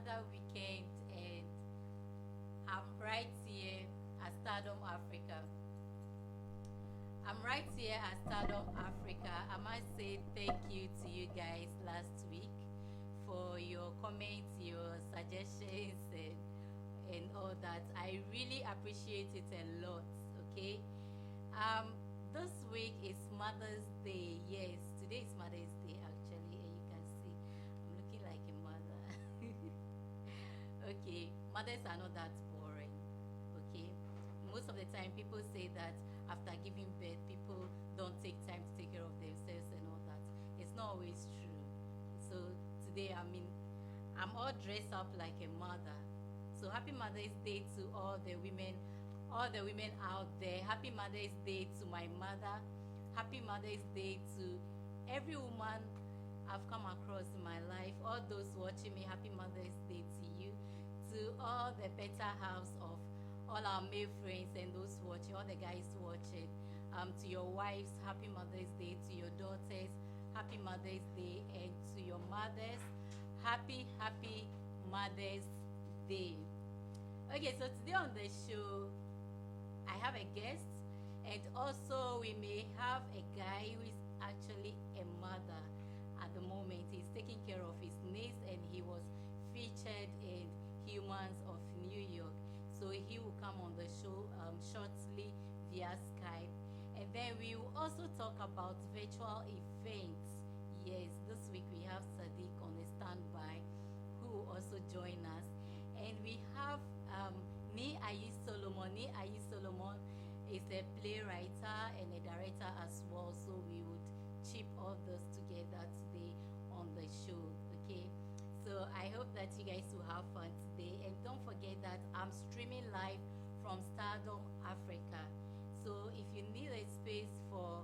another weekend, and I'm right here at Stardom Africa. I'm right here at Stardom Africa. I must say thank you to you guys last week for your comments, your suggestions, and all that. I really appreciate it a lot. Okay. This week is Mother's Day. Yes, today is Mother's Day actually, and you can see I'm looking like a mother. Okay, mothers are not that boring. Okay, most of the time people say that after giving birth, people don't take time to take care of themselves and all that. It's not always true. So today, I'm all dressed up like a mother. So happy Mother's Day to all the women out there. Happy Mother's Day to my mother. Happy Mother's Day to every woman I've come across in my life. All those watching me, happy Mother's Day to you. To all the better halves of all our male friends and those watching, all the guys watching. To your wives, happy Mother's Day. To your daughters, happy Mother's Day. And to your mothers, happy Mother's Day. Okay, so today on the show, I have a guest, and also we may have a guy who is actually a mother at the moment. He's taking care of his niece, and he was featured in Humans of New York. So he will come on the show shortly via Skype. And then we will also talk about virtual events. Yes, this week we have Sadiq on the standby who will also join us. And we have Ni Ayi Solomon. Ni Ayi Solomon is a playwright and a director as well. So we would chip all those together today on the show. Okay. So I hope that you guys will have fun today. And don't forget that I'm streaming live from Stardom Africa. So if you need a space for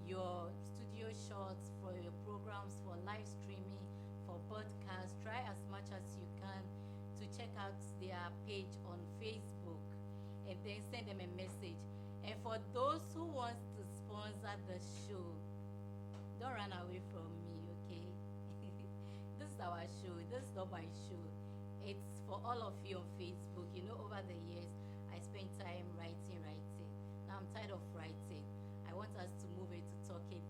your studio shots, for your programs, for live streaming, for podcasts, try as much as you can to check out their page on Facebook and then send them a message. And for those who want to sponsor the show, don't run away from me, okay? This is our show. This is not my show. It's for all of you on Facebook. You know, over the years, I spent time writing. Now I'm tired of writing. I want us to move into talking.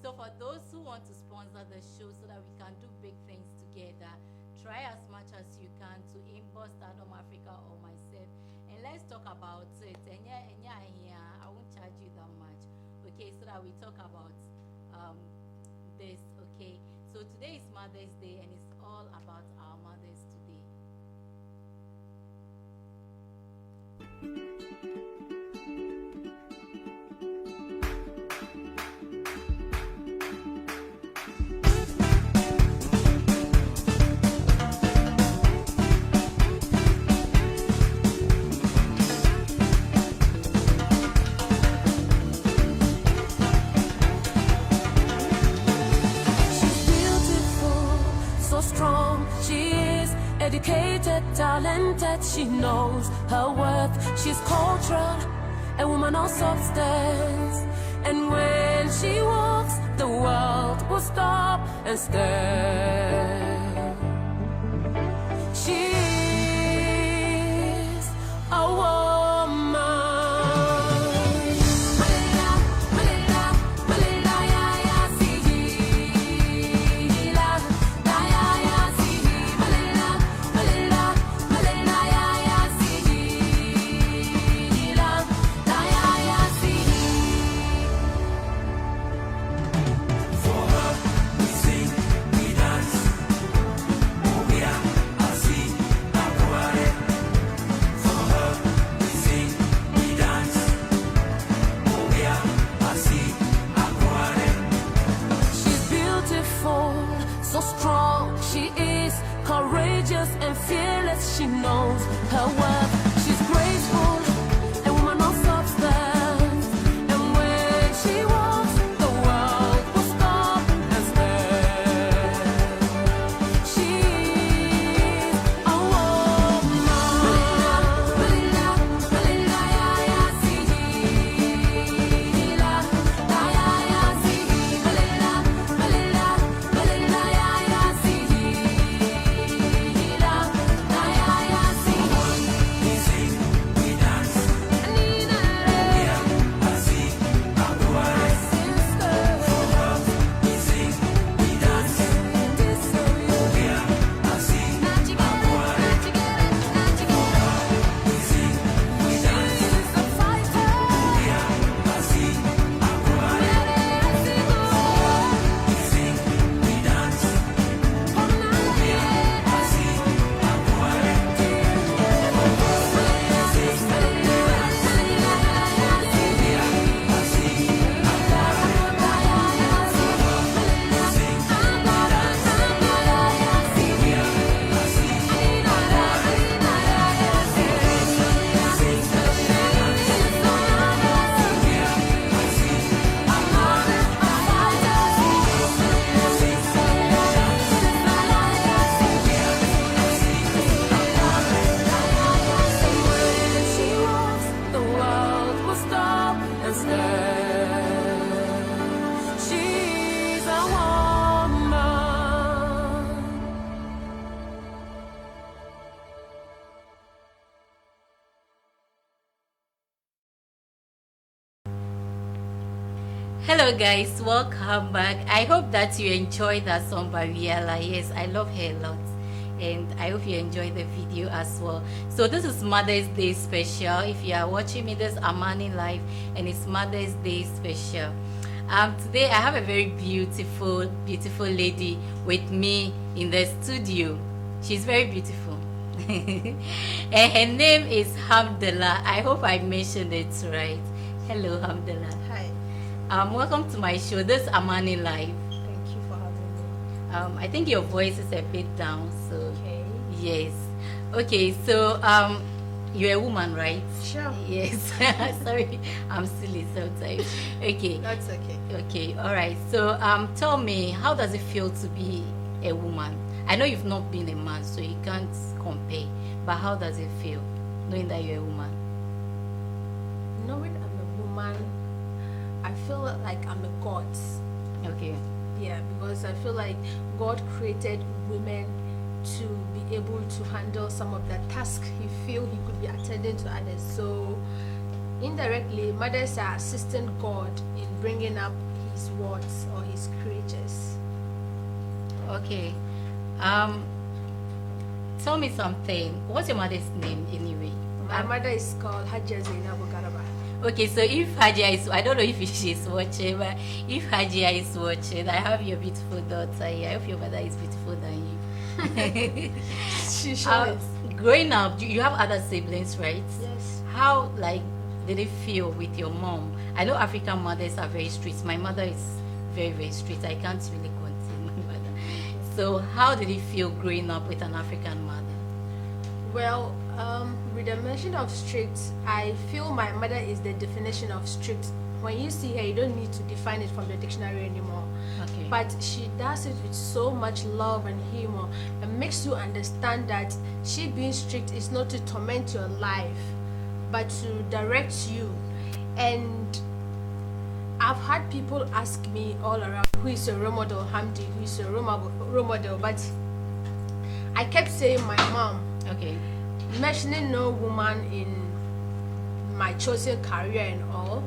So for those who want to sponsor the show so that we can do big things together, try as much as you can to inbox Stardom Africa or myself, and let's talk about it. And yeah, I won't charge you that much, okay? So that we talk about this, okay? So today is Mother's Day, and it's all about our mothers today. Educated, talented, she knows her worth. She's cultural, a woman of substance. And when she walks, the world will stop and stare. She's a woman. Hello guys, welcome back. I hope that you enjoyed that song by Viala. Yes, I love her a lot, and I hope you enjoyed the video as well. So this is Mother's Day special. If you are watching me, this is Amani Live, and it's Mother's Day special. Today I have a very beautiful lady with me in the studio. She's very beautiful. And her name is Hamdallah. I hope I mentioned it right. Hello, Hamdallah. Hi. Welcome to my show. This is Amani Live. Thank you for having me. I think your voice is a bit down, so Okay. yes. Okay, so you're a woman, right? Sure. Yes. Sorry, I'm silly sometimes. Okay. That's okay. Okay. All right. So tell me, how does it feel to be a woman? I know you've not been a man, so you can't compare. But how does it feel knowing that you're a woman? Knowing I'm a woman, I feel like I'm a god. Okay. Yeah, because I feel like God created women to be able to handle some of the tasks He feel He could be attending to others. So indirectly, mothers are assisting God in bringing up His words or His creatures. Okay. Tell me something. What's your mother's name anyway? My mother is called Hajia Zainabu Garaba. Okay, so if Hajia is, I don't know if she's watching, but if Hajia is watching, I have your beautiful daughter here. I hope your mother is beautiful than you. She sure is. Growing up, you have other siblings, right? Yes. How, like, did it feel with your mom? I know African mothers are very strict. My mother is very, very strict. I can't really contain my mother. So how did it feel growing up with an African mother? Well, with the mention of strict, I feel my mother is the definition of strict. When you see her, you don't need to define it from the dictionary anymore. Okay. But she does it with so much love and humor and makes you understand that she being strict is not to torment your life, but to direct you. And I've had people ask me all around, who is a role model, Hamdi, who is a role model, but I kept saying my mom. Okay. Mentioning no woman in my chosen career and all,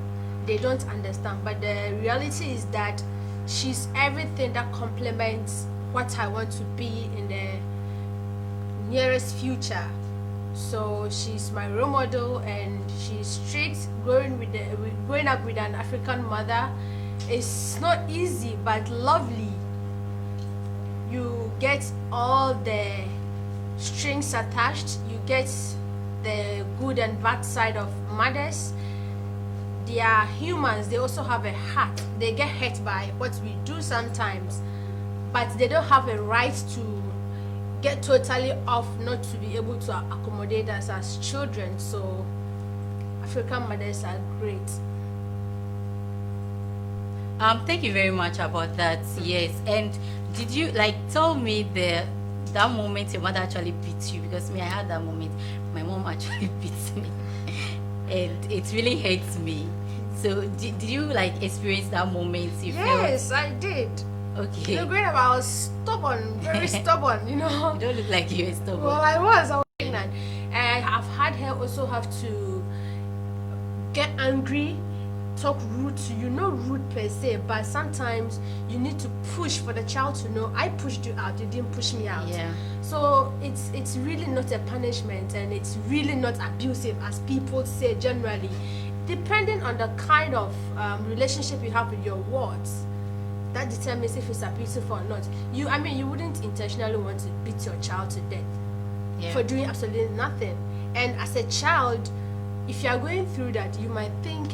they don't understand. But the reality is that she's everything that complements what I want to be in the nearest future. So she's my role model, and she's strict. Growing up with an African mother is not easy but lovely. You get all the strings attached, you get the good and bad side of mothers. They are humans, they also have a heart. They get hurt by what we do sometimes, but they don't have a right to get totally off not to be able to accommodate us as children. So African mothers are great. Thank you very much about that. Yes. And did you tell me that moment your mother actually beat you? Because me, I had that moment. My mom actually beat me, and it really hurts me. So did you experience that moment? Yes, I did. Okay. You know, growing up, I was stubborn, very stubborn. You know. You don't look like you were stubborn. Well, I was pregnant, and I've had her also have to get angry, talk rude to you. Not rude per se, but sometimes you need to push for the child to know I pushed you out, you didn't push me out. Yeah. So it's really not a punishment, and it's really not abusive as people say generally. Depending on the kind of relationship you have with your words, that determines if it's abusive or not. You wouldn't intentionally want to beat your child to death for doing absolutely nothing. And as a child, if you are going through that, you might think,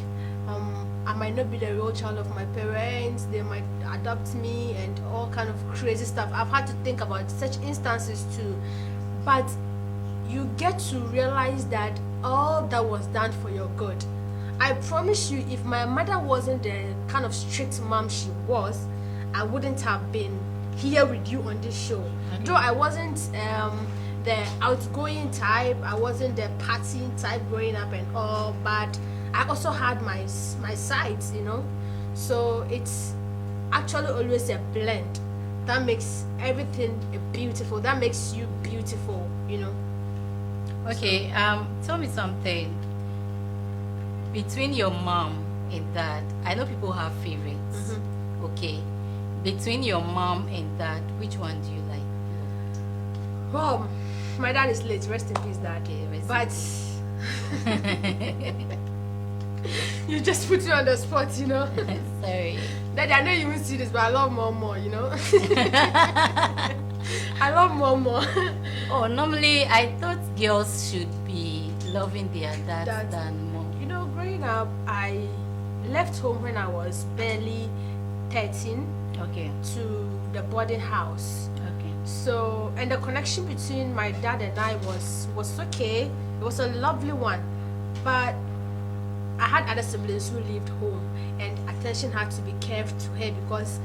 I might not be the real child of my parents, they might adopt me, and all kind of crazy stuff. I've had to think about such instances too. But you get to realize that all that was done for your good. I promise you, if my mother wasn't the kind of strict mom she was, I wouldn't have been here with you on this show. Okay. Though I wasn't the outgoing type, I wasn't the partying type growing up and all, but I also had my sides, you know. So it's actually always a blend that makes everything beautiful. That makes you beautiful, you know. Okay. Tell me something. Between your mom and dad, I know people have favorites. Okay. Between your mom and dad, which one do you like? Well, my dad is late. Rest in peace, dad. Okay, rest in But you just put me on the spot, you know. Sorry. Daddy, I know you won't see this, but I love more, you know. I love more. Oh, normally I thought girls should be loving their dads than mom. You know, growing up, I left home when I was barely 13 Okay. to the boarding house. Okay. So, and the connection between my dad and I was okay. It was a lovely one, but I had other siblings who lived home, and attention had to be kept to her because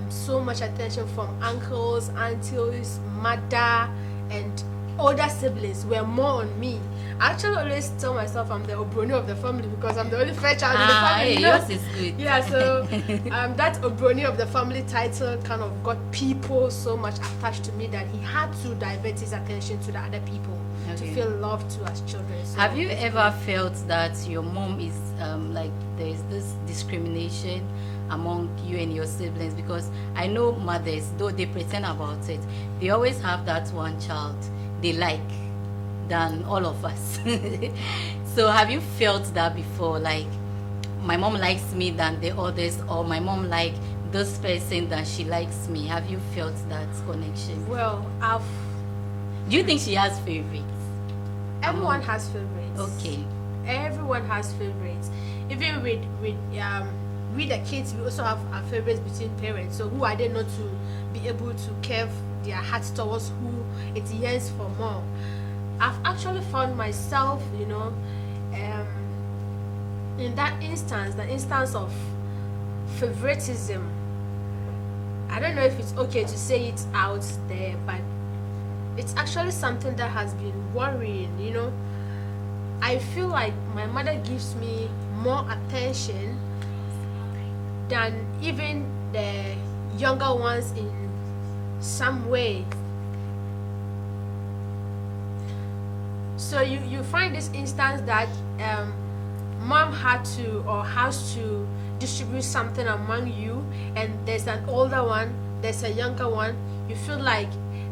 so much attention from uncles, aunties, mother, and older siblings were more on me. I actually always tell myself I'm the Obroni of the family because I'm the only fair child in the family. You know? Yours is good. Yeah, so that Obroni of the family title kind of got people so much attached to me that he had to divert his attention to the other people to Okay. feel loved to as children. So Have you ever felt that your mom is like there's this discrimination among you and your siblings? Because I know mothers, though they pretend about it, they always have that one child they like than all of us. So have you felt that before? Like, my mom likes me than the others, or my mom like this person than she likes me? Have you felt that connection? Well, Do you think she has favorites? everyone has favorites. Okay. Everyone has favorites. Even with the kids, we also have our favorites between parents. So who are they not to be able to curve their hearts towards who it yearns for more? I've actually found myself, you know, in that instance, the instance of favoritism. I don't know if it's okay to say it out there, but it's actually something that has been worrying, you know. I feel like my mother gives me more attention than even the younger ones in some way. So you find this instance that mom had to or has to distribute something among you, and there's an older one, there's a younger one. You feel like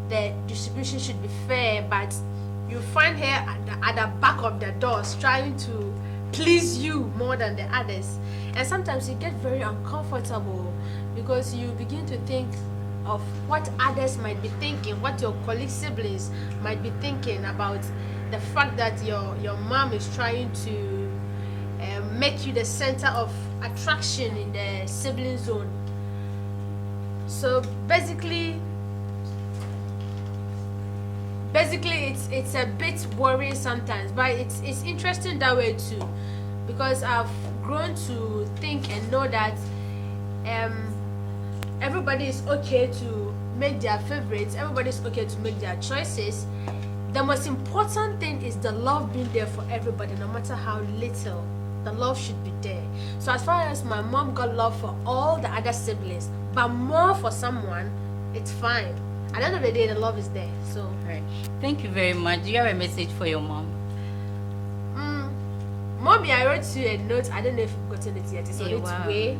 the distribution should be fair, but you find her at the back of the doors trying to please you more than the others, and sometimes you get very uncomfortable because you begin to think of what others might be thinking, what your colleague siblings might be thinking about the fact that your mom is trying to make you the center of attraction in the sibling zone. So basically it's a bit worrying sometimes, but it's interesting that way too, because I've grown to think and know that everybody is okay to make their favorites, everybody is okay to make their choices. The most important thing is the love being there for everybody, no matter how little. The love should be there. So as far as my mom got love for all the other siblings, but more for someone, it's fine. At the end of the day, the love is there. So Right. Thank you very much. Do you have a message for your mom? Mommy, I wrote you a note. I don't know if you've gotten it yet. It's on its wow. way,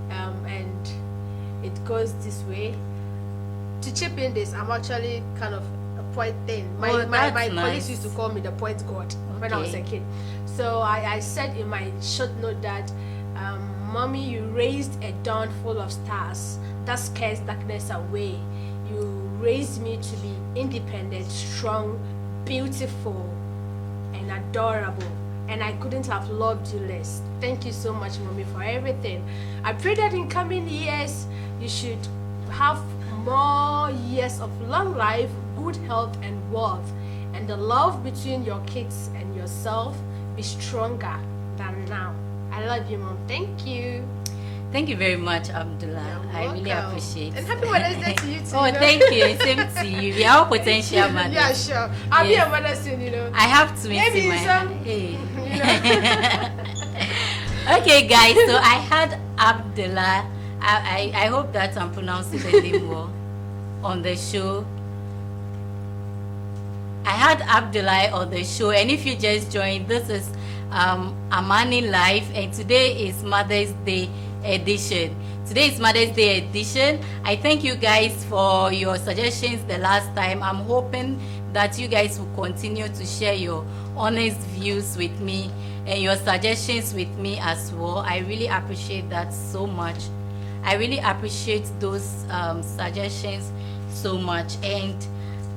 and it goes this way. To chip in this, I'm actually kind of a poet thing. My that's colleagues nice. used to call me the poet god when I was a Okay. kid. So I said in my short note that, Mommy, you raised a dawn full of stars that scares darkness away. You raised me to be independent, strong, beautiful, and adorable. And I couldn't have loved you less. Thank you so much, Mommy, for everything. I pray that in coming years, you should have more years of long life, good health, and wealth. And the love between your kids and yourself be stronger than now. I love you, Mom. Thank you. Thank you very much, Abdullah. You're I really welcome. appreciate it. And happy Wednesday to you too. Oh, you know? thank you. Same to you. We are all potential mothers. Yeah, sure. I'll be Yes. a mother soon, you know. I have twins Maybe in my some- hand. Hey. You know. Okay, guys. So I had Abdullah. I hope that I'm pronouncing the name well on the show. I had Abdullah on the show, and if you just joined, this is Amani Live, and today is Mother's Day edition. Today is Mother's Day edition. I thank you guys for your suggestions the last time. I'm hoping that you guys will continue to share your honest views with me and your suggestions with me as well. I really appreciate that so much. I really appreciate those suggestions so much. And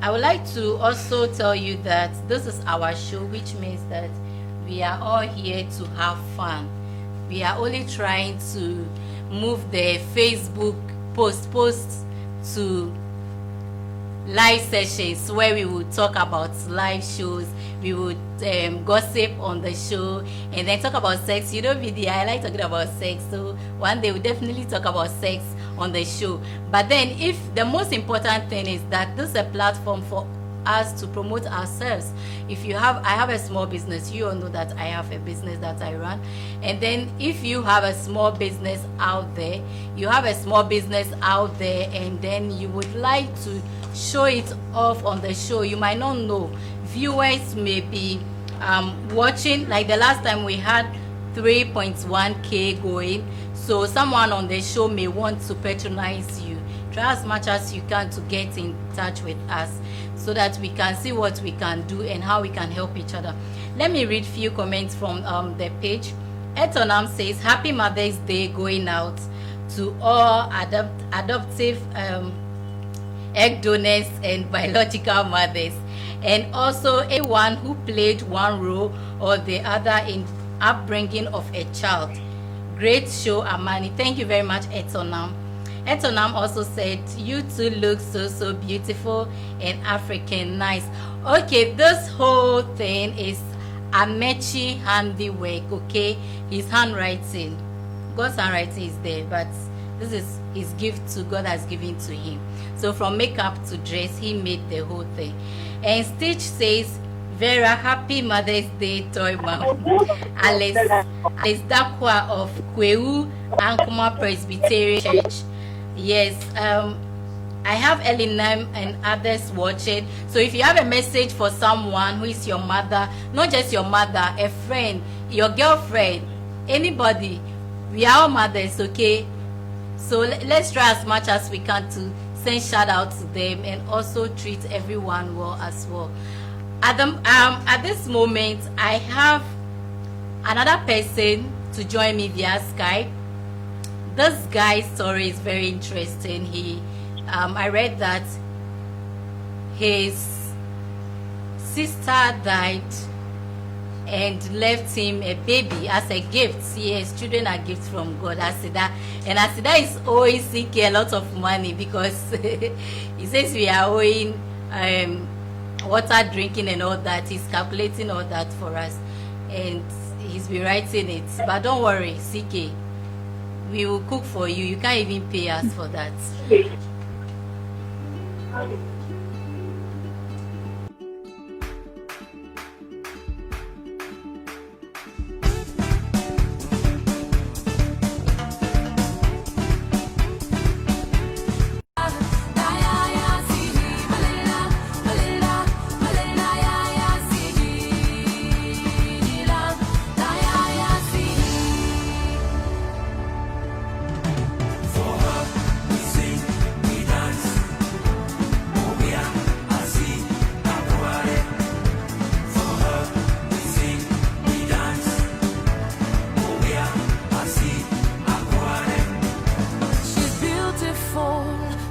I would like to also tell you that this is our show, which means that we are all here to have fun. We are only trying to move the Facebook posts to live sessions where we will talk about live shows. We would gossip on the show and then talk about sex. You know, Vidya, I like talking about sex, so one day we'll definitely talk about sex on the show. But then, if the most important thing is that this is a platform for us to promote ourselves. If you have, I have a small business, you all know that I have a business that I run. And then if you have a small business out there, and then you would like to show it off on the show, you might not know. Viewers may be watching, like the last time we had 3.1k going, so someone on the show may want to patronize you. Try as much as you can to get in touch with us so that we can see what we can do and how we can help each other. Let me read few comments from the page. Etonam says, Happy Mother's Day going out to all adoptive egg donors and biological mothers, and also anyone who played one role or the other in upbringing of a child. Great show, Amani. Thank you very much, Etonam. Etonam also said, you two look so beautiful and African. Nice. Okay, this whole thing is Amechi handiwork, okay? His handwriting. God's handwriting is there, but this is his gift to God has given to him. So from makeup to dress, he made the whole thing. And Stitch says, Vera, happy Mother's Day, toy mom. Alice Dakwa of Kweu Ankuma Presbyterian Church. Yes, I have Elinam and others watching. So if you have a message for someone who is your mother, not just your mother, a friend, your girlfriend, anybody, we are all mothers, okay? So let's try as much as we can to send shout out to them and also treat everyone well as well. At this moment, I have another person to join me via Skype. This guy's story is very interesting. I read that his sister died and left him a baby as a gift. Yes, children are gifts from God. Asida, and Asida is owing CK a lot of money because he says we are owing water drinking and all that. He's calculating all that for us, and he's been writing it. But don't worry, CK, we will cook for you. You can't even pay us for that.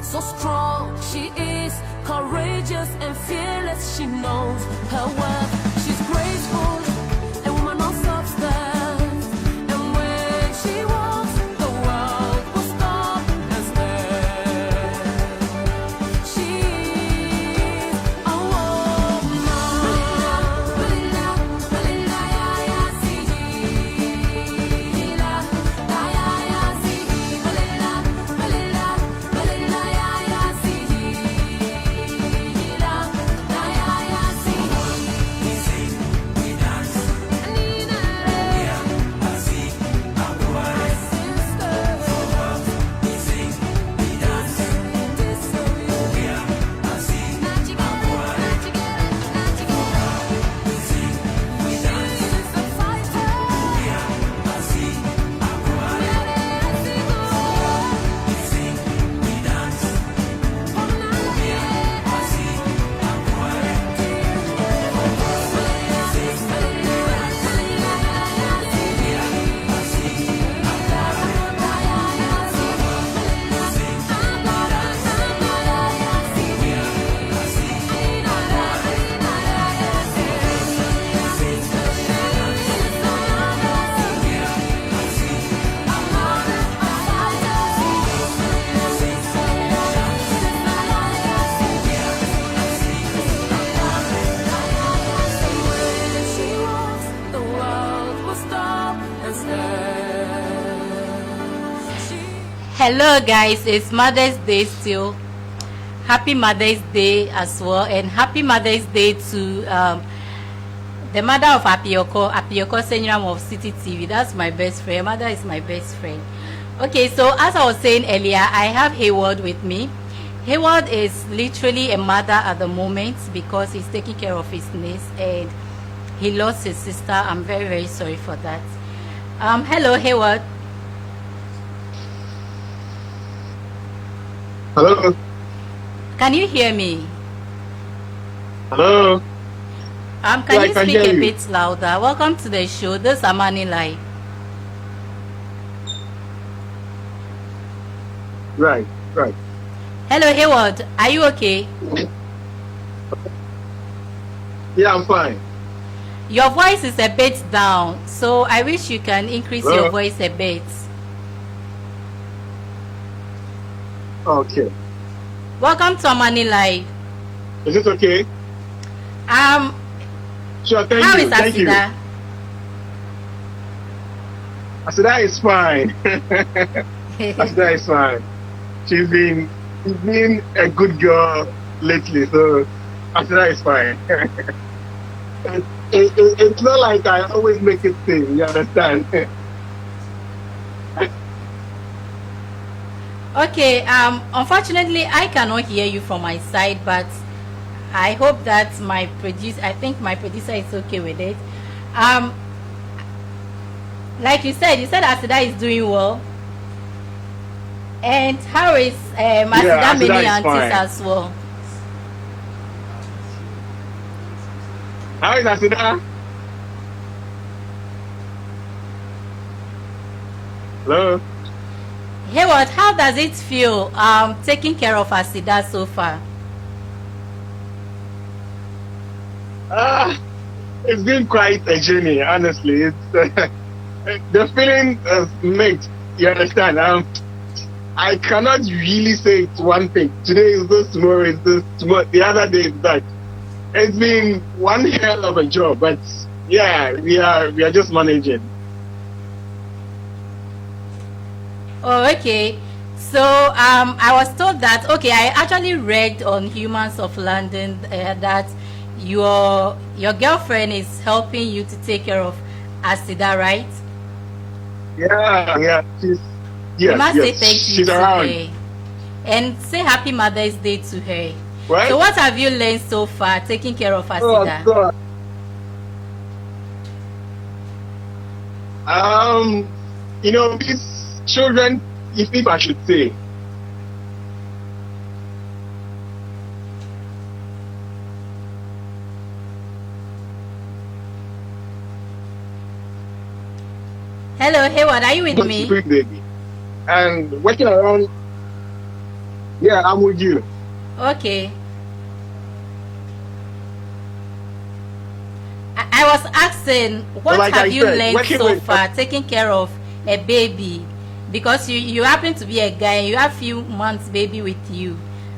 So strong she is, courageous and fearless. She knows her worth. She's graceful, a woman of substance. And when she walks, the world will stop and stare. She's a woman. Hello guys, it's Mother's Day still. Happy Mother's Day as well, and happy Mother's Day to the mother of Apioko Senyram of City TV. That's my best friend. Mother is my best friend. Okay, so as I was saying earlier, I have Hayward with me. Hayward is literally a mother at the moment because he's taking care of his niece and he lost his sister. I'm very, very sorry for that. Hello, Hayward. Hello. Can you hear me? Hello. Can you speak a bit louder? Welcome to the show. This is Amani Live. Right. Hello, Hayward. Are you okay? Yeah, I'm fine. Your voice is a bit down, so I wish you can increase your voice a bit. Okay. Welcome to Amani Live. Is it okay? Sure, thank how you. is Thank you. Asida? Asida is fine. Asida is fine. She's been a good girl lately, so Asida is fine. It's not like I always make it sing, you understand? Okay, unfortunately I cannot hear you from my side, but I hope that my producer is okay with it. Like you said Asida is doing well. And how is Asida many aunties as well? How is Asida? Hello? Hayward, how does it feel taking care of Asida so far? It's been quite a journey, honestly. It's the feeling is mixed. You understand? I cannot really say it's one thing. Today is this, tomorrow is this, the other day is that. It's been one hell of a job, but yeah, we are just managing. Oh, okay. So I was told that I actually read on Humans of London that your girlfriend is helping you to take care of Asida, right? Yeah, You must say thank you she's to around. her. And say Happy Mother's Day to her. Right? So what have you learned so far taking care of Asida? Oh, God. These children, if I should say, Hello, Hayward, are you with me? sweet baby, and working around. Yeah, I'm with you. Okay. I was asking, what Like have I you said, learned working so with- far taking care of a baby? Because you happen to be a guy and you have few months baby with you.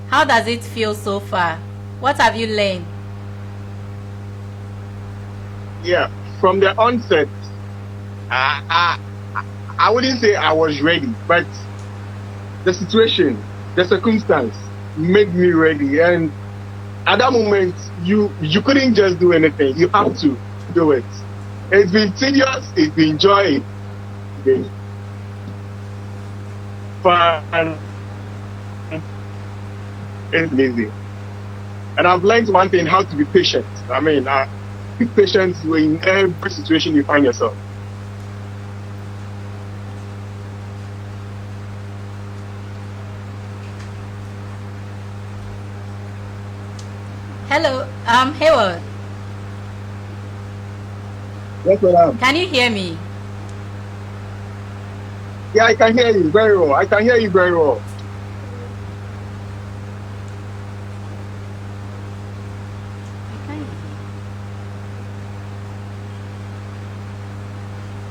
How does it feel so far? What have you learned? Yeah, from the onset, I wouldn't say I was ready, but the situation, the circumstance made me ready. And at that moment, you couldn't just do anything. You have to do it. It's been tedious. It's been joy. It's been fun. It's easy. And I've learned one thing: how to be patient. I mean, be patient in every situation you find yourself. Hello, Hayward, That's what I'm. can you hear me? Yeah, I can hear you very well. I can hear you very well.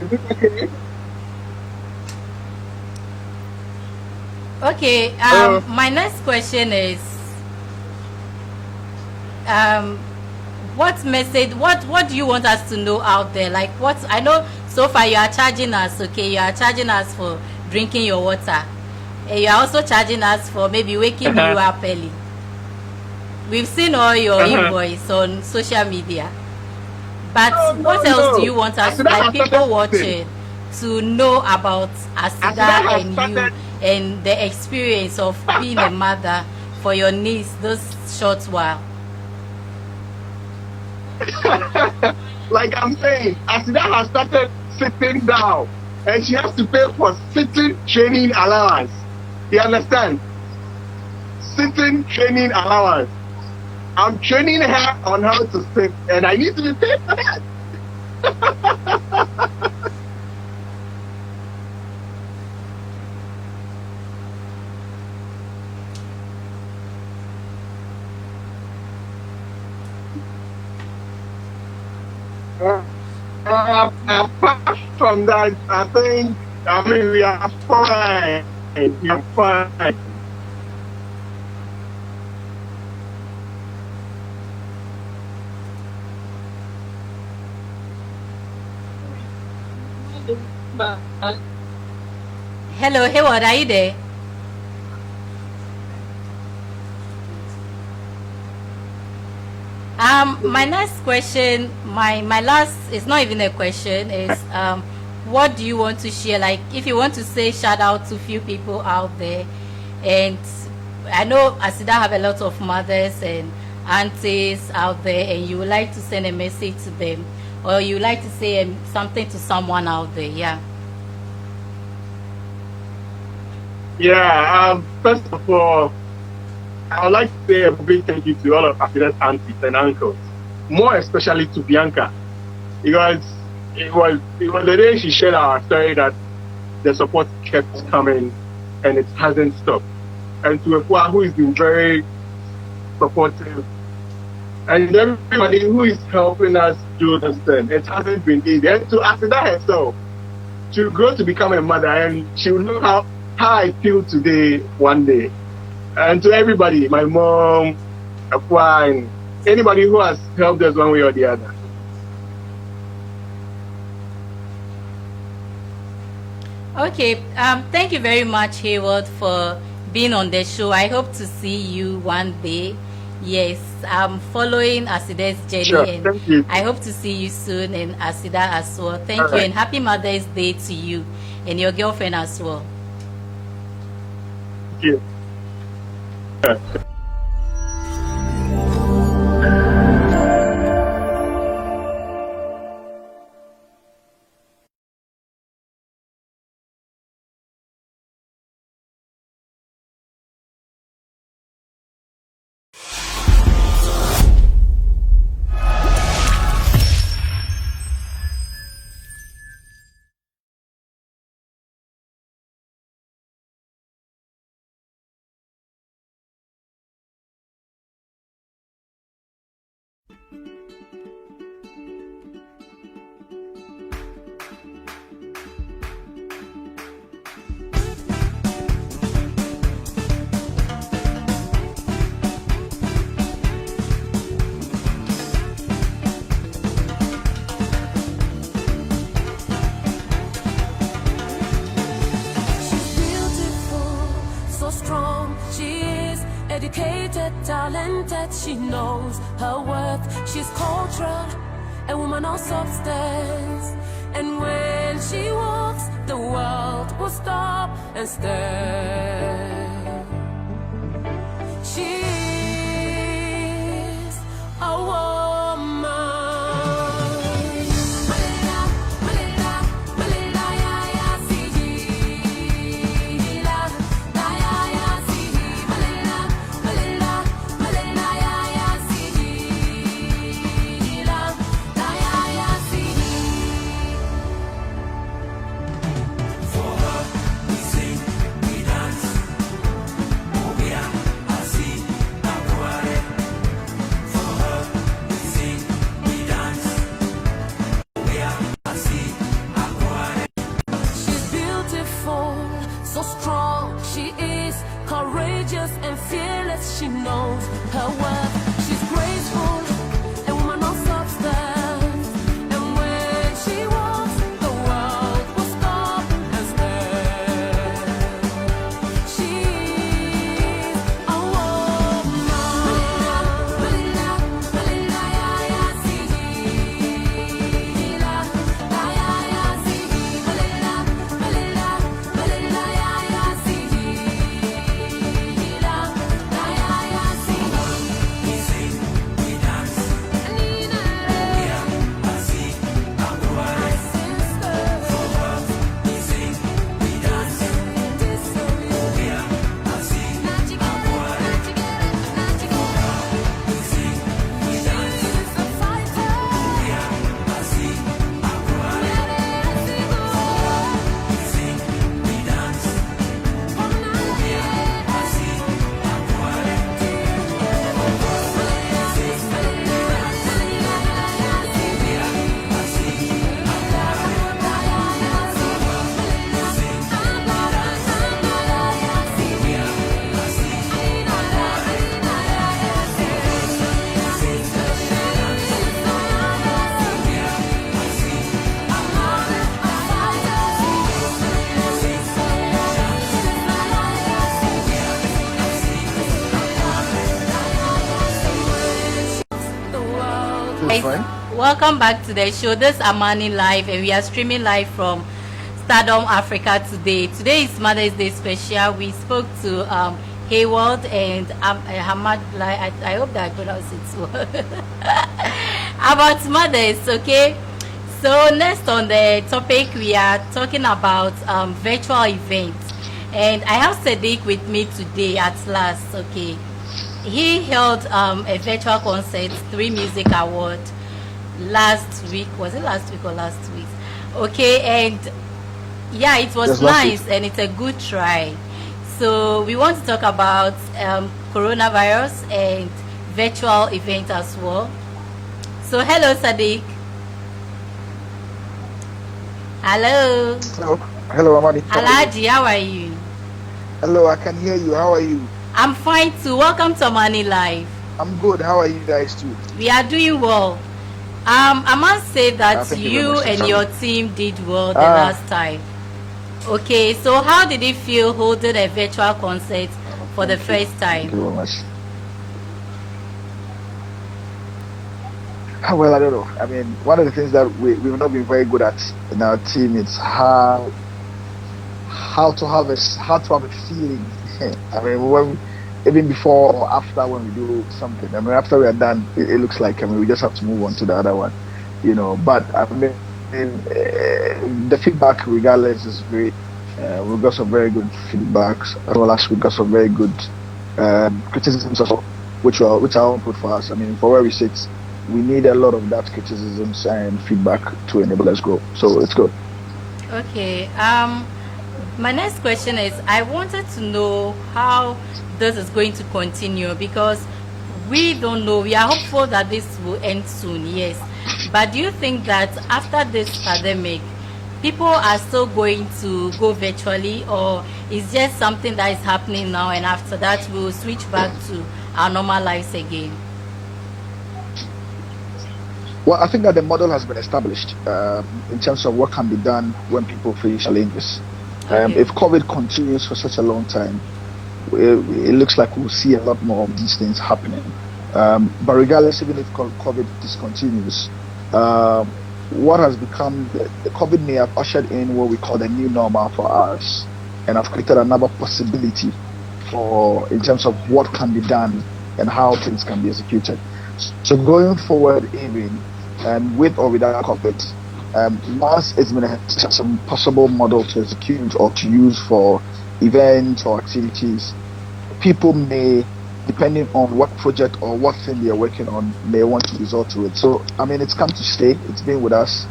Is it okay? Okay, my next question is, what message, what do you want us to know out there? Like, what, I know so far you are charging us, okay, you are charging us for drinking your water. And you're also charging us for maybe waking you up early. We've seen all your invoice on social media. But what else do you want us, like people watching, to know about Asida and you and the experience of being a mother for your niece this short while? Like I'm saying, Asida has started sitting down and she has to pay for sitting training allowance. You understand? Sitting training allowance. I'm training her on how to sit and I need to be paid for that. Apart from that, I mean, we are fine. We are fine. Hello, Hayward, are you there? My next question, my last, it's not even a question, is what do you want to share? Like, if you want to say shout out to few people out there, and I know Asida have a lot of mothers and aunties out there, and you would like to send a message to them, or you would like to say something to someone out there, yeah. Yeah, first of all, I would like to say a big thank you to all of Asida's aunties and uncles, more especially to Bianca, because it was the day she shared our story that the support kept coming and it hasn't stopped. And to Efua, who has been very supportive, and everybody who is helping us do this thing, it hasn't been easy. And to Asida herself, she will grow to become a mother and she will know how I feel today one day. And to everybody, my mom, Efua, and anybody who has helped us one way or the other. Okay, thank you very much, Hayward, for being on the show. I hope to see you one day. Yes, I'm following Asida's journey, Sure, and thank you. I hope to see you soon, and Asida as well. Thank All you, right. and happy Mother's Day to you and your girlfriend as well. Thank you. She's beautiful, so strong. She is educated, talented. She knows her worth. She's cultural, a woman of substance. And when she walks, the world will stop and stare. She's a woman. She's beautiful, so strong. She is courageous and fearless. She knows her worth. She's graceful, a woman of substance. And when she walks, the world will stop and stare. She guys, fine. welcome back to the show. This is Amani Live, and we are streaming live from Stardom Africa today. Today is Mother's Day special. We spoke to Hayward and Hamad. I hope that I pronounced it well. About mothers, okay? So next on the topic, we are talking about virtual events. And I have Sadiq with me today at last, okay? He held a virtual concert, 3 Music Award last week. Was it last week or last week? Okay, and yeah, it was nice and it's a good try. So we want to talk about coronavirus and virtual event as well. So hello, Sadiq. Hello. Hello, Amadi. Alaji, how are you? Hello, I can hear you. How are you? I'm fine too. Welcome to Money Live. I'm good. How are you guys too? We are doing well. I must say that you and your team did well the last time. Okay, so how did it feel holding a virtual concert for the first time? Thank you very much. Well, I don't know. I mean, one of the things that we've not been very good at in our team is how to have a feeling. I mean, even before or after when we do something. I mean, after we are done, it looks like we just have to move on to the other one, But I mean, the feedback, regardless, is great. We got some very good feedbacks, as well as we got some very good criticisms as well, which are good for us. I mean, for where we sit, we need a lot of that criticisms and feedback to enable us grow. So it's good. Okay. My next question is, I wanted to know how this is going to continue, because we don't know. We are hopeful that this will end soon, yes. But do you think that after this pandemic, people are still going to go virtually, or is just something that is happening now and after that we'll switch back to our normal lives again? Well, I think that the model has been established in terms of what can be done when people face challenges. If COVID continues for such a long time, it looks like we'll see a lot more of these things happening. But regardless, even if COVID discontinues, what has become the COVID may have ushered in what we call the new normal for us, and have created another possibility in terms of what can be done and how things can be executed. So going forward, even with or without COVID, once it's been some possible model to execute or to use for events or activities, people may, depending on what project or what thing they're working on, may want to resort to it. So, I mean, it's come to stay. It's been with us.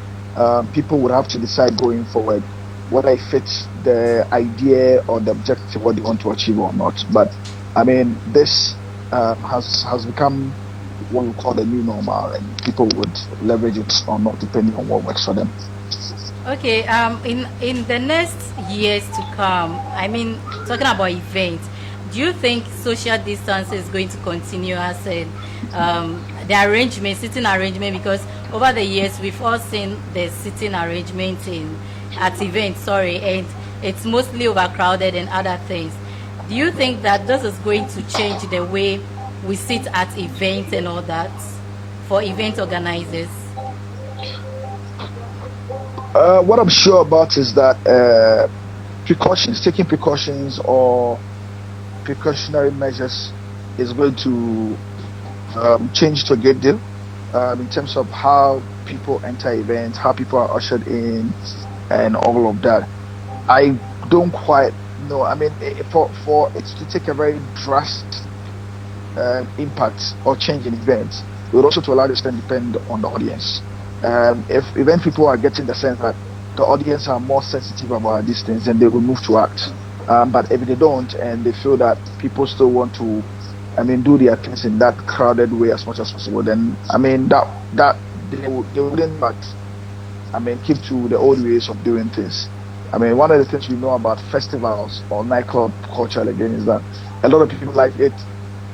People would have to decide going forward whether it fits the idea or the objective, what they want to achieve or not. But, I mean, this has become what we call the new normal, and people would leverage it or not depending on what works for them. Okay, in the next years to come, I mean, talking about events, do you think social distance is going to continue as the sitting arrangement? Because over the years we've all seen the sitting arrangement at events, and it's mostly overcrowded and other things. Do you think that this is going to change the way we sit at events and all that for event organizers? What I'm sure about is that taking precautions or precautionary measures is going to change to a great deal in terms of how people enter events, how people are ushered in, and all of that. I don't quite know. I mean, for it to take a very drastic impact or change in events, it would also to a large extent depend on the audience. If event people are getting the sense that the audience are more sensitive about these things, then they will move to act. But if they don't, and they feel that people still want to, do their things in that crowded way as much as possible, then that they wouldn't, but keep to the old ways of doing things. One of the things we know about festivals or nightclub culture again is that a lot of people like it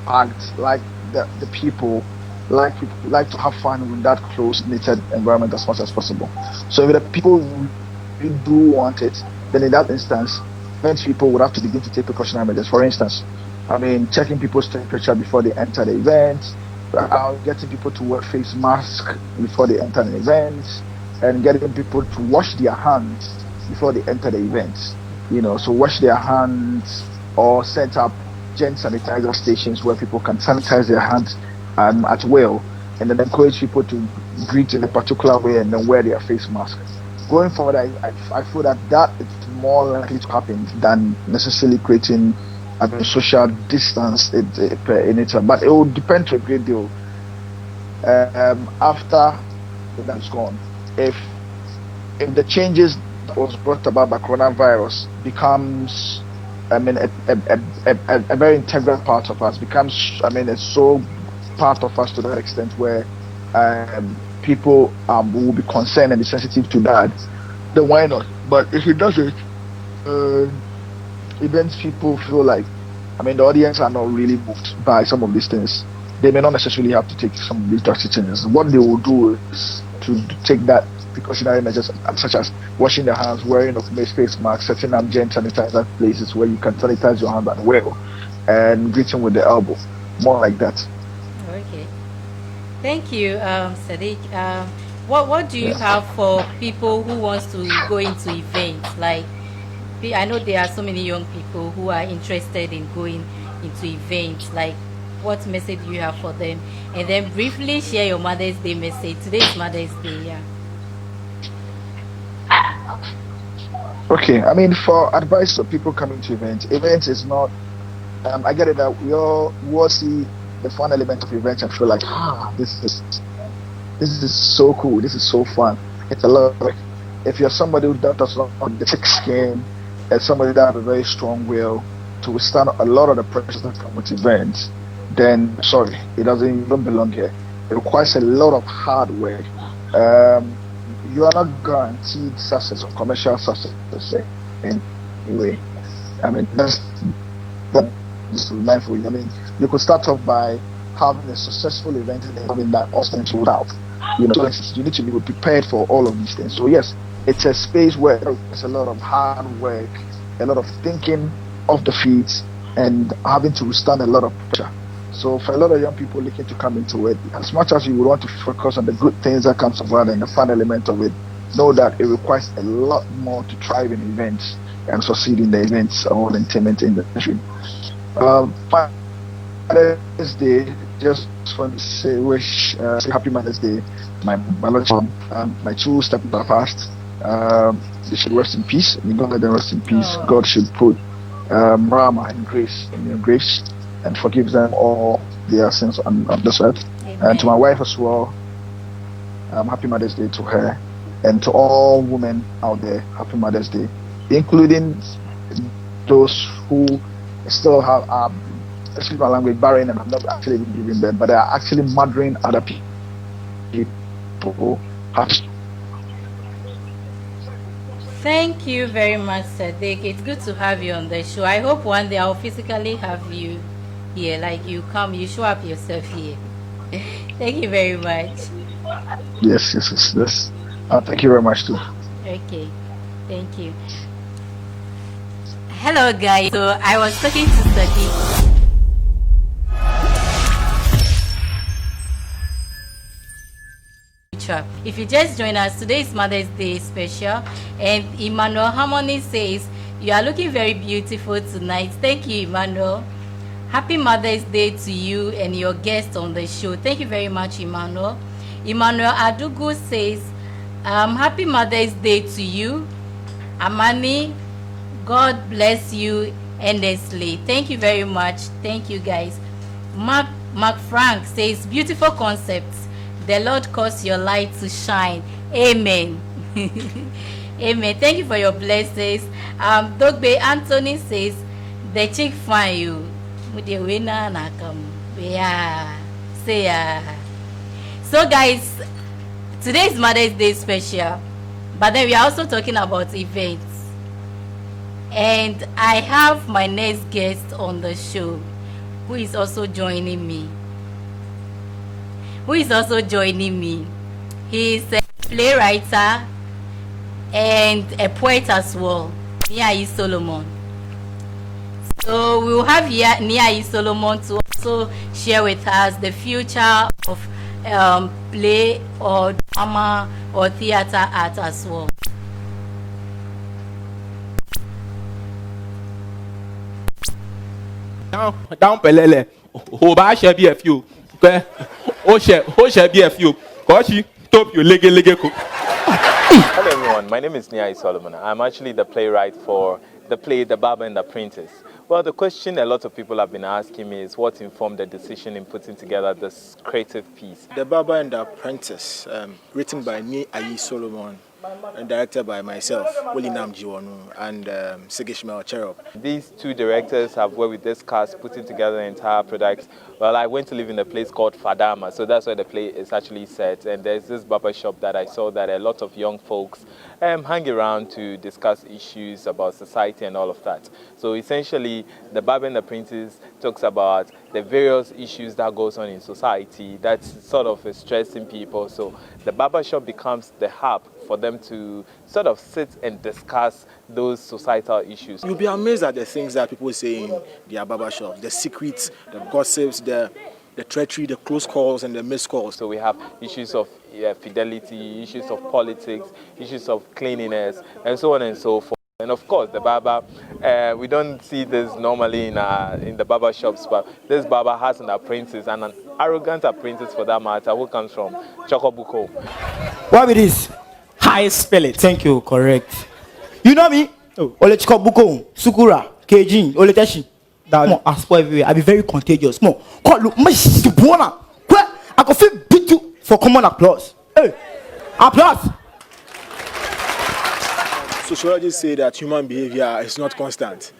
packed, like the people like to have fun with that close-knitted environment as much as possible. So if the people really do want it, then in that instance, event people would have to begin to take precautionary measures. For instance, checking people's temperature before they enter the event, getting people to wear face masks before they enter an event, and getting people to wash their hands before they enter the event. So wash their hands, or set up gen sanitizer stations where people can sanitize their hands at will, and then encourage people to greet in a particular way and then wear their face mask. Going forward, I feel that is more likely to happen than necessarily creating social distance in it, but it will depend to a great deal after that's gone. If the changes that was brought about by coronavirus becomes, a very integral part of us, becomes, it's so part of us to that extent where people will be concerned and be sensitive to that, then why not? But if it doesn't, events people feel like, the audience are not really moved by some of these things. They may not necessarily have to take some of these drastic changes. What they will do is to take that precautionary measures, such as washing their hands, wearing of face masks, setting up gen sanitizer places where you can sanitize your hand at will, and greeting with the elbow, more like that. Okay, thank you, Sadiq. What do you have for people who wants to go into events? Like, I know there are so many young people who are interested in going into events. Like, what message do you have for them? And then briefly share your Mother's Day message. Today is Mother's Day, yeah. Okay, for advice for people coming to events is not. I get it that we all see the fun element of events and feel like, this is so cool, this is so fun. It's a lot of work. If you're somebody who does not have the thick skin, and somebody that have a very strong will to withstand a lot of the pressures that come with events, then sorry, you don't belong here. It requires a lot of hard work. You are not guaranteed success or commercial success anyway. That's mindful. You could start off by having a successful event and then having that austin sold out. You need to be prepared for all of these things. So yes, it's a space where there's a lot of hard work, a lot of thinking off the feet, and having to withstand a lot of pressure. So for a lot of young people looking to come into it, as much as you would want to focus on the good things that comes about and the fun element of it, know that it requires a lot more to thrive in events and succeed in the events or the entertainment industry. Mother's Day, just want to say happy Mother's Day. My biological my two stepmothers passed. They should rest in peace. May God let them rest in peace. God should put Rama in grace in their grace and forgive them all their sins on this earth. Amen. And to my wife as well, happy Mother's Day to her, and to all women out there, happy Mother's Day, including those who still have excuse my language, barren and have not actually been giving birth, but they are actually mothering other people. Thank you very much, Sadiq. It's good to have you on the show. I hope one day I'll physically have you here, like you show up yourself here. Thank you very much. Yes. Thank you very much too. Okay, thank you. Hello guys, so I was talking to Sadiq. If you just join us, today is Mother's Day special, and Emmanuel Harmony says you are looking very beautiful tonight. Thank you, Emmanuel. Happy Mother's Day to you and your guest on the show. Thank you very much, Emmanuel. Emmanuel Adugu says happy Mother's Day to you, Amani. God bless you endlessly. Thank you very much. Thank you, guys. Mark Frank says beautiful concepts. The Lord cause your light to shine. Amen. Amen. Thank you for your blessings. Dogbe Anthony says the chick fine you. Yeah. Say So guys, today is Mother's Day special, but then we are also talking about events. And I have my next guest on the show who is also joining me. He is a playwright and a poet as well. Solomon. So we will have Nia Solomon to also share with us the future of play or drama or theater art as well. Down pelele. Oba share be a few. Okay. O share be a few. Koshi top you lege ko. Hello everyone, my name is Nia Solomon. I'm actually the playwright for the play The Barber and the Apprentice. Well, the question a lot of people have been asking me is what informed the decision in putting together this creative piece. The Barber and the Apprentice, written by Nia Solomon and directed by myself, Willinam Jiwonu, and Sigishmael Cherub. These two directors have worked with this cast putting together the entire product. Well, I went to live in a place called Fadama, so that's where the play is actually set. And there's this barber shop that I saw that a lot of young folks hang around to discuss issues about society and all of that. So essentially, The Barber and the Apprentice talks about the various issues that goes on in society that's sort of stressing people. So the barber shop becomes the hub for them to sort of sit and discuss those societal issues. You'll be amazed at the things that people say in their barber shop, the secrets, the gossips, the treachery, the close calls and the missed calls. So we have issues of fidelity, issues of politics, issues of cleanliness, and so on and so forth. And of course, the barber, we don't see this normally in the barber shops, but this barber has an apprentice, and an arrogant apprentice for that matter, who comes from Chokobuko. What it is? High spell it. Thank you, correct. You know me? Ole Chokobuko, Sukura, Keijin, Ole Teshi. That I spoil everywhere. I be very contagious. More. Look, my I can feel beat you for common applause. Hey, applause. Sociologists say that human behavior is not constant.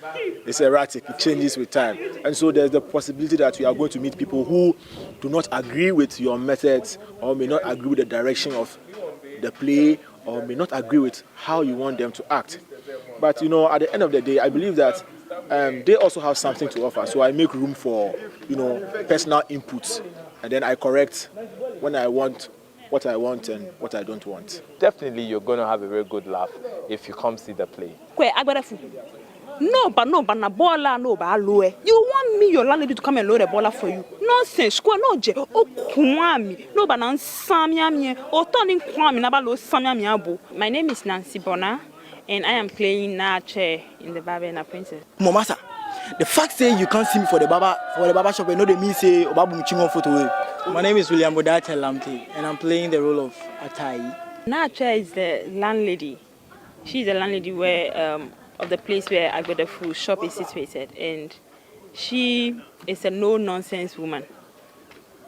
It's erratic, it changes with time. And so there's the possibility that you are going to meet people who do not agree with your methods or may not agree with the direction of the play or may not agree with how you want them to act. But you know, at the end of the day, I believe that they also have something to offer. So I make room for, you know, personal inputs, and then I correct when I want what I want and what I don't want. Definitely, you're going to have a very good laugh if you come see the play. No, but na bola, no, but loe. You want me, your landlady, to come and load a bola for you? Nonsense, square, no, je, oh, kwami, no, but nan samyamie, or turning kwami, nabalo samyamiabu. My name is Nancy Bona, and I am playing Nache in The Barber and the Apprentice. Momasa, the fact say you can't see me for the barber shop, I know they mean say Obabu Mchingo photo. My name is William Bodate Lamte, and I'm playing the role of Atai. Nache is the landlady. She's the landlady where of the place where Agbedefu shop is situated, and she is a no-nonsense woman.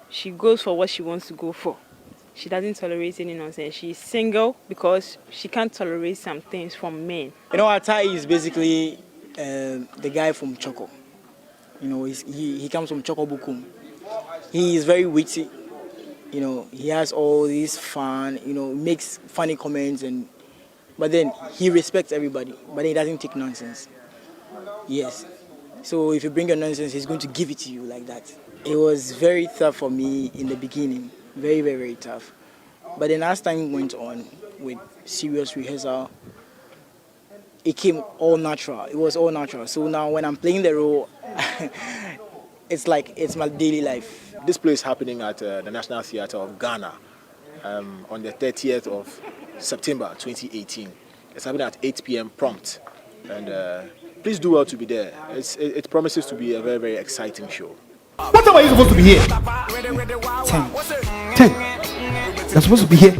She goes for what she wants to go for. She doesn't tolerate any nonsense. She's single because she can't tolerate some things from men. You know, Atai is basically the guy from Choco. You know, he comes from Choco Bukum. He is very witty. You know, he has all this fun. You know, makes funny comments but then he respects everybody, but he doesn't take nonsense. Yes. So if you bring your nonsense, he's going to give it to you like that. It was very tough for me in the beginning. Very, very, very tough. But then as time went on with serious rehearsal, it came all natural. It was all natural. So now when I'm playing the role, it's like it's my daily life. This play is happening at the National Theatre of Ghana on the 30th of September 2018. It's happening at 8 p.m. prompt, and please do well to be there. It promises to be a very, very exciting show. What time are you supposed to be here? 10. You're supposed to be here.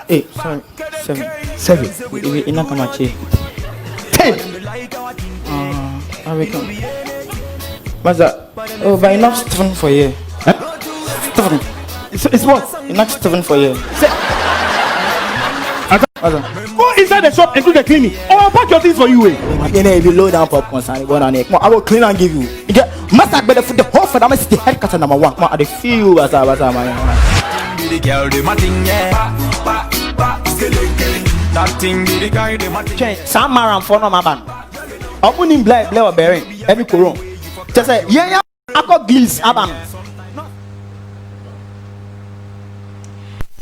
8, sorry, 7. You're not coming here. 10. I reckon. What's that? Oh, but enough 7 for you. Huh? 7. It's what? Enough 7 for you. Go inside the shop and do the cleaning. Or I'll pack your things for you. If you load down popcorn, I will clean and give you. You get master better for the whole for that. The head cutter number 1. I feel what's up, Sam Maran for no man. I put him black or bearing every coron. Just say, yeah, I got gliss.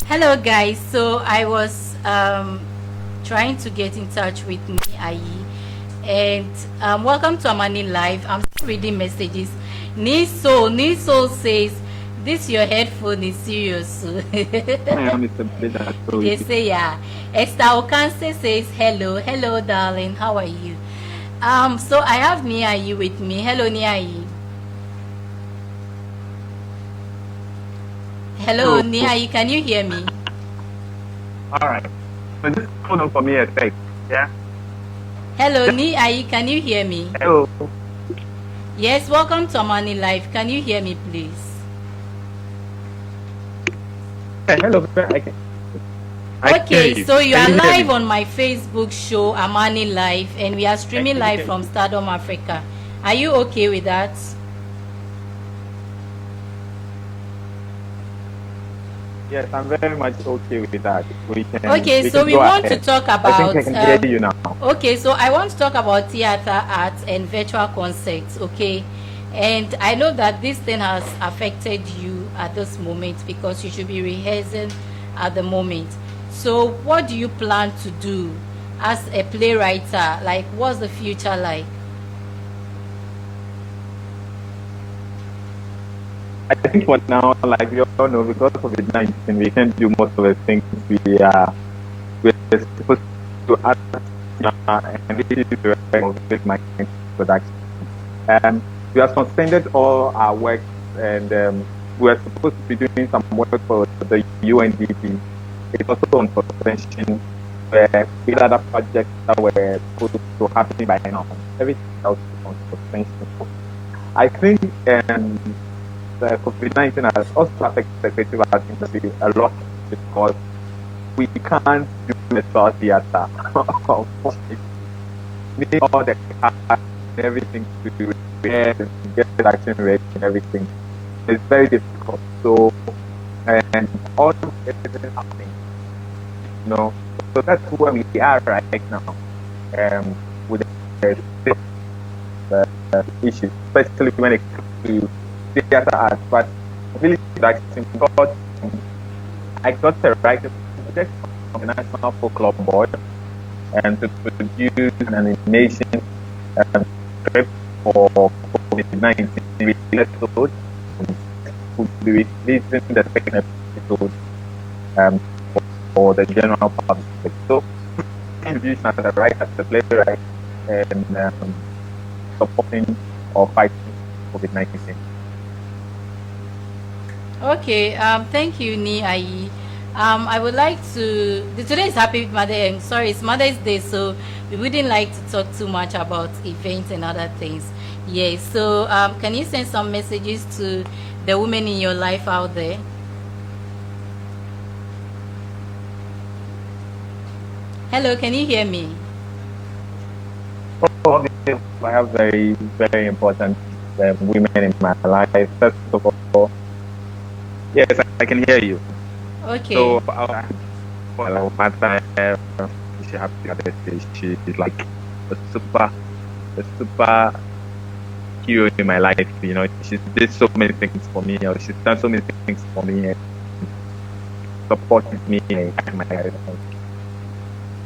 Hello guys, so I was trying to get in touch with Ayi, And welcome to Amani Live. I'm still reading messages. Niso says, this your headphone is serious. They say, yeah. Esther Okanse says, hello darling, how are you? So I have Niayi with me. Hello Niayi. Hello Niayi, can you hear me? All right. So just hold on for me a sec. Yeah. Hello Niayi, can you hear me? Hello. Yes, welcome to Amani Live. Can you hear me, please? Hello. Okay, so you are live on my Facebook show, Amani Live, and we are streaming live from Stardom Africa. Are you okay with that? Yes, I'm very much okay with that. Okay, so we want to talk about. I think I can hear you now. Okay, so I want to talk about theater arts and virtual concerts. Okay, and I know that this thing has affected you at this moment because you should be rehearsing at the moment. So, what do you plan to do as a playwright? Like, what's the future like? I think for now, like we all know, because of COVID-19, we can't do most of the things we're supposed to add, and this is with my production. We have suspended all our work, and we are supposed to be doing some work for the UNDP. It's also on suspension, where we had other projects that were supposed to happen by now. Everything else is on suspension. I think the COVID-19 has also affected the creative arts industry a lot because we can't do virtual theater. We need all the cast and everything to do get production ready and everything. It's very difficult. So, and all everything happening, you know. So that's where we are right now, with the issues, especially when it comes to theater arts. But really, I got a writing project from the National Folklore Board and to produce an animation script for COVID-19 episode. We'll be releasing the second episode for the general public. So, contribution as a writer, as a playwright, and supporting or fighting COVID-19. Okay, thank you, Niayi. I would like to. Today is Happy Mother. Sorry, it's Mother's Day, so we wouldn't like to talk too much about events and other things. Yes. So, can you send some messages to the women in your life out there? Hello, can you hear me? Oh, I have very, very important women in my life. First of all, yes, I can hear you. Okay. So, well, my mother, she happy at this stage. She's like a super hero in my life. You know, she did so many things for me. Or she's done so many things for me and supported me in my life.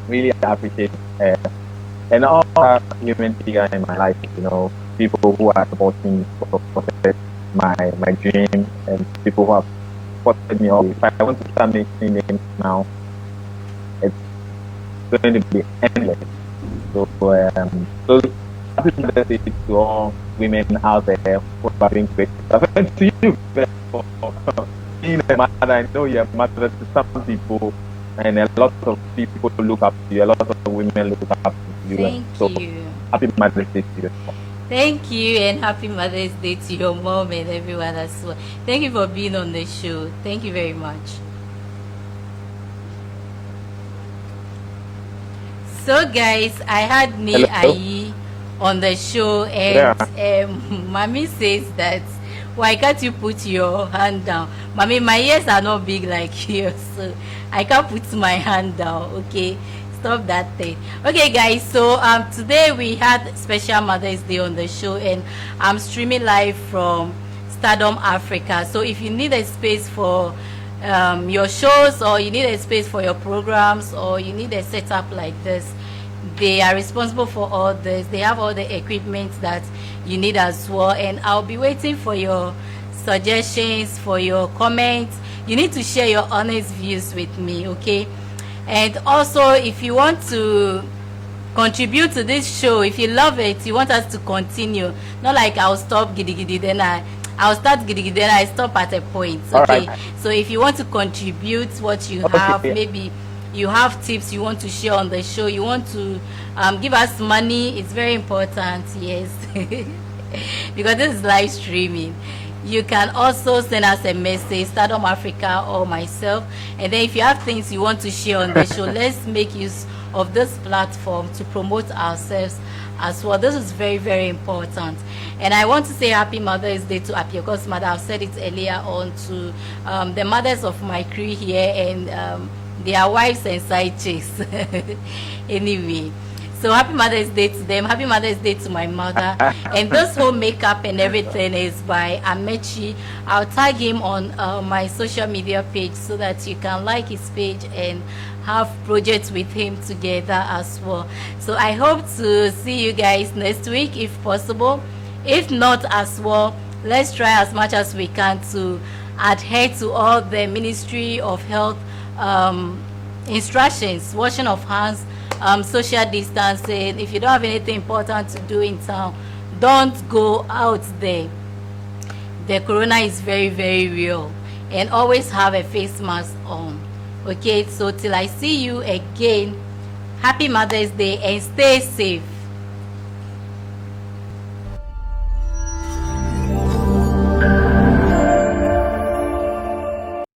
Really appreciate her. And all human figures in my life, you know, people who are supporting my dream, and people who have supported me all. If I want to start making names now, it's going to be endless. So happy birthday to all women out there who are doing great stuff. And to you, for being a mother, I know you're a mother to some people, and a lot of people look up to you. A lot of women look up to you. Thank you. Happy Mother's Day to you. Thank you, and happy Mother's Day to your mom and everyone as well. Thank you for being on the show. Thank you very much. So, guys, I had Niayi on the show, and Mommy says that, why can't you put your hand down? Mommy, my ears are not big like yours, so I can't put my hand down. Okay, stop that thing. Okay, guys, so today we had special Mother's Day on the show, and I'm streaming live from Stardom Africa. So if you need a space for your shows, or you need a space for your programs, or you need a setup like this, They are responsible for all this. They have all the equipment that you need as well. And I'll be waiting for your suggestions, for your comments. You need to share your honest views with me, okay? And also, if you want to contribute to this show, if you love it, you want us to continue, not like I'll stop giddy giddy, then I'll start giddy giddy, then I stop at a point, okay? Right. So if you want to contribute what you have, maybe you have tips you want to share on the show, you want to give us money, it's very important, yes. Because this is live streaming. You can also send us a message, Stardom Africa or myself, and then if you have things you want to share on the show, let's make use of this platform to promote ourselves as well. This is very, very important. And I want to say Happy Mother's Day to Apiako's mother. I've said it earlier on, to the mothers of my crew here and their wives and side chicks. Anyway, so Happy Mother's Day to them. Happy Mother's Day to my mother. And this whole makeup and everything is by Amechi. I'll tag him on my social media page so that you can like his page and have projects with him together as well. So I hope to see you guys next week if possible. If not as well, let's try as much as we can to adhere to all the Ministry of Health instructions, washing of hands, social distancing. If you don't have anything important to do in town, don't go out there. The corona is very, very real, and always have a face mask on. Okay, so till I see you again, Happy Mother's Day and stay safe.